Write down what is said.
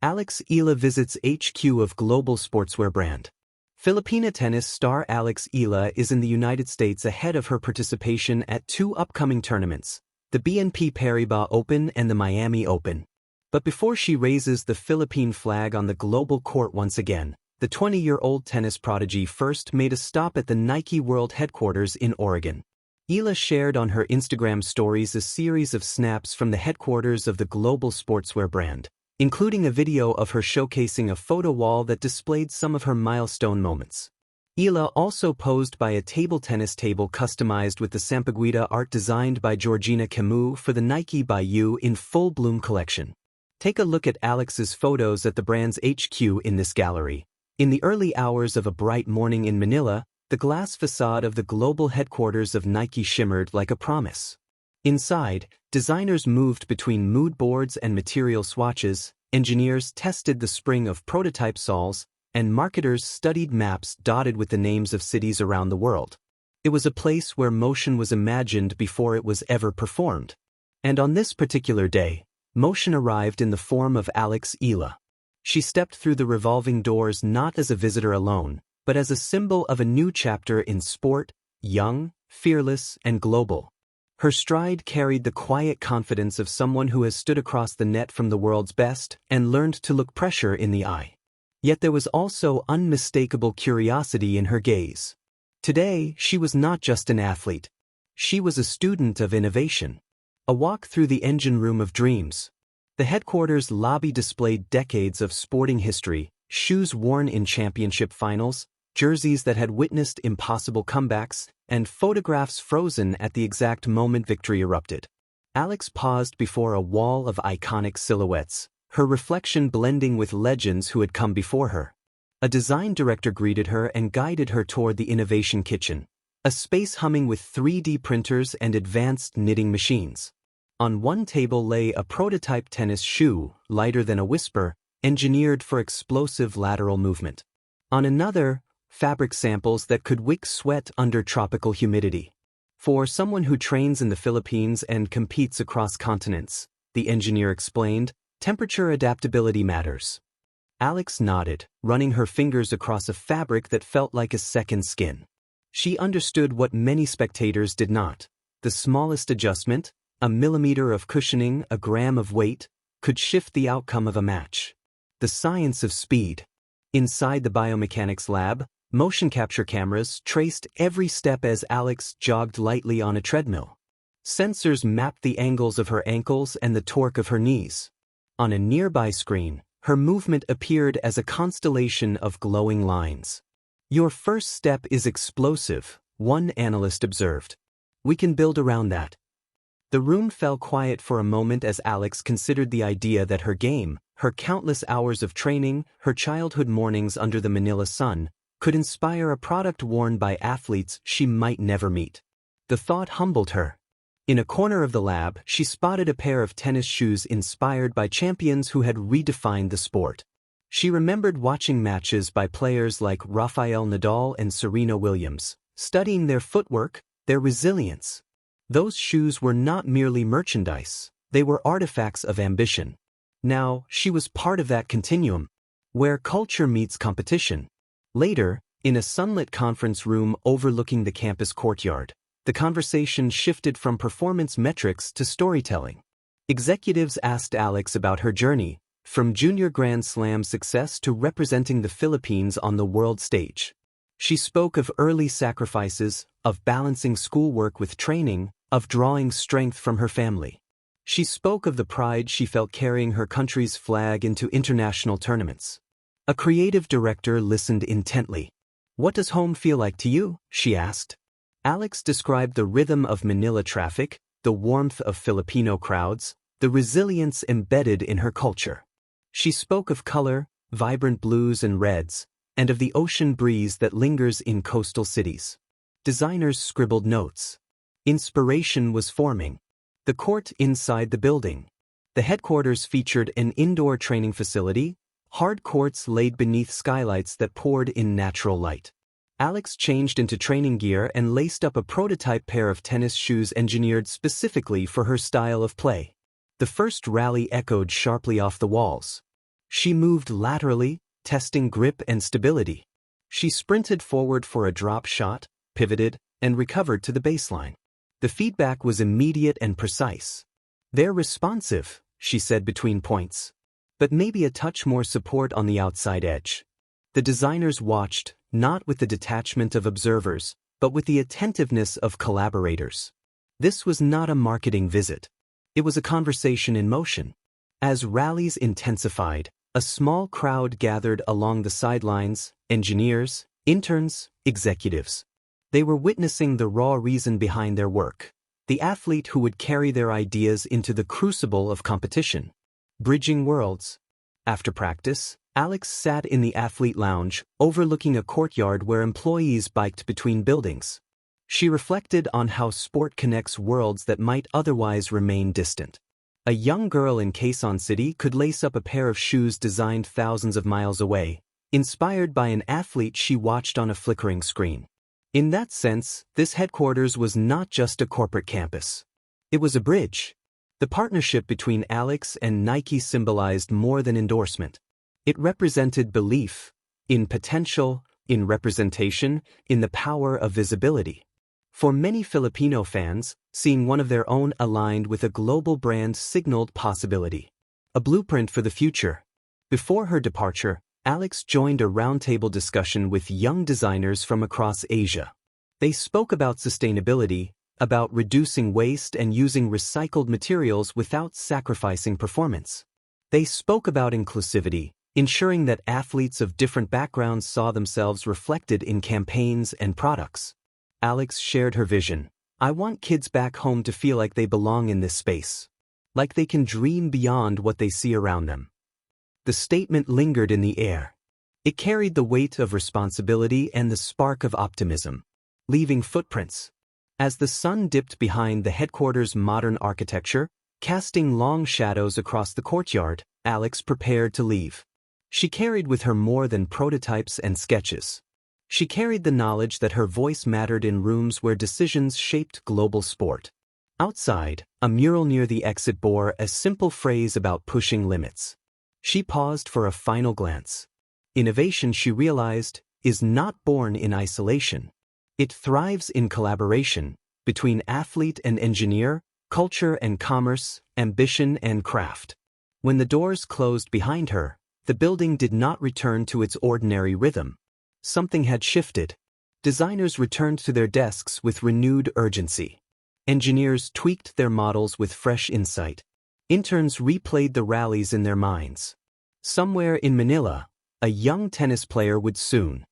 Eala visits HQ of global sportswear brand. Filipina tennis star Eala is in the United States ahead of her participation at two upcoming tournaments, the BNP Paribas Open and the Miami Open. But before she raises the Philippine flag on the global court once again, the 20-year-old tennis prodigy first made a stop at the Nike World headquarters in Oregon. Eala shared on her Instagram stories a series of snaps from the headquarters of the global sportswear brand, including a video of her showcasing a photo wall that displayed some of her milestone moments. Eala also posed by a table tennis table customized with the Sampaguita art designed by Georgina Camus for the Nike by You in Full Bloom collection. Take a look at Alex's photos at the brand's HQ in this gallery. In the early hours of a bright morning in Manila, the glass facade of the global headquarters of Nike shimmered like a promise. Inside, designers moved between mood boards and material swatches, engineers tested the spring of prototype soles, and marketers studied maps dotted with the names of cities around the world. It was a place where motion was imagined before it was ever performed. And on this particular day, motion arrived in the form of Eala. She stepped through the revolving doors not as a visitor alone, but as a symbol of a new chapter in sport, young, fearless, and global. Her stride carried the quiet confidence of someone who has stood across the net from the world's best and learned to look pressure in the eye. Yet there was also unmistakable curiosity in her gaze. Today, she was not just an athlete. She was a student of innovation. A walk through the engine room of dreams. The headquarters lobby displayed decades of sporting history, shoes worn in championship finals, jerseys that had witnessed impossible comebacks, and photographs frozen at the exact moment victory erupted. Alex paused before a wall of iconic silhouettes, her reflection blending with legends who had come before her. A design director greeted her and guided her toward the innovation kitchen, a space humming with 3D printers and advanced knitting machines. On one table lay a prototype tennis shoe, lighter than a whisper, engineered for explosive lateral movement. On another, fabric samples that could wick sweat under tropical humidity. For someone who trains in the Philippines and competes across continents, the engineer explained, temperature adaptability matters. Alex nodded, running her fingers across a fabric that felt like a second skin. She understood what many spectators did not. The smallest adjustment, a millimeter of cushioning, a gram of weight, could shift the outcome of a match. The science of speed. Inside the biomechanics lab, motion capture cameras traced every step as Alex jogged lightly on a treadmill. Sensors mapped the angles of her ankles and the torque of her knees. On a nearby screen, her movement appeared as a constellation of glowing lines. "Your first step is explosive," one analyst observed. "We can build around that." The room fell quiet for a moment as Alex considered the idea that her game, her countless hours of training, her childhood mornings under the Manila sun, could inspire a product worn by athletes she might never meet. The thought humbled her. In a corner of the lab, she spotted a pair of tennis shoes inspired by champions who had redefined the sport. She remembered watching matches by players like Rafael Nadal and Serena Williams, studying their footwork, their resilience. Those shoes were not merely merchandise, they were artifacts of ambition. Now, she was part of that continuum, where culture meets competition. Later, in a sunlit conference room overlooking the campus courtyard, the conversation shifted from performance metrics to storytelling. Executives asked Alex about her journey, from junior Grand Slam success to representing the Philippines on the world stage. She spoke of early sacrifices, of balancing schoolwork with training, of drawing strength from her family. She spoke of the pride she felt carrying her country's flag into international tournaments. A creative director listened intently. "What does home feel like to you?" she asked. Alex described the rhythm of Manila traffic, the warmth of Filipino crowds, the resilience embedded in her culture. She spoke of color, vibrant blues and reds, and of the ocean breeze that lingers in coastal cities. Designers scribbled notes. Inspiration was forming. The court inside the building. The headquarters featured an indoor training facility, hard courts laid beneath skylights that poured in natural light. Alex changed into training gear and laced up a prototype pair of tennis shoes engineered specifically for her style of play. The first rally echoed sharply off the walls. She moved laterally, testing grip and stability. She sprinted forward for a drop shot, pivoted, and recovered to the baseline. The feedback was immediate and precise. "They're responsive," she said between points. "But maybe a touch more support on the outside edge." The designers watched, not with the detachment of observers, but with the attentiveness of collaborators. This was not a marketing visit. It was a conversation in motion. As rallies intensified, a small crowd gathered along the sidelines: engineers, interns, executives. They were witnessing the raw reason behind their work, the athlete who would carry their ideas into the crucible of competition. Bridging worlds. After practice, Alex sat in the athlete lounge, overlooking a courtyard where employees biked between buildings. She reflected on how sport connects worlds that might otherwise remain distant. A young girl in Quezon City could lace up a pair of shoes designed thousands of miles away, inspired by an athlete she watched on a flickering screen. In that sense, this headquarters was not just a corporate campus. It was a bridge. The partnership between Alex and Nike symbolized more than endorsement. It represented belief in potential, in representation, in the power of visibility. For many Filipino fans, seeing one of their own aligned with a global brand signaled possibility. A blueprint for the future. Before her departure, Alex joined a roundtable discussion with young designers from across Asia. They spoke about sustainability, about reducing waste and using recycled materials without sacrificing performance. They spoke about inclusivity, ensuring that athletes of different backgrounds saw themselves reflected in campaigns and products. Alex shared her vision. "I want kids back home to feel like they belong in this space. Like they can dream beyond what they see around them." The statement lingered in the air. It carried the weight of responsibility and the spark of optimism, leaving footprints. As the sun dipped behind the headquarters' modern architecture, casting long shadows across the courtyard, Alex prepared to leave. She carried with her more than prototypes and sketches. She carried the knowledge that her voice mattered in rooms where decisions shaped global sport. Outside, a mural near the exit bore a simple phrase about pushing limits. She paused for a final glance. Innovation, she realized, is not born in isolation. It thrives in collaboration, between athlete and engineer, culture and commerce, ambition and craft. When the doors closed behind her, the building did not return to its ordinary rhythm. Something had shifted. Designers returned to their desks with renewed urgency. Engineers tweaked their models with fresh insight. Interns replayed the rallies in their minds. Somewhere in Manila, a young tennis player would soon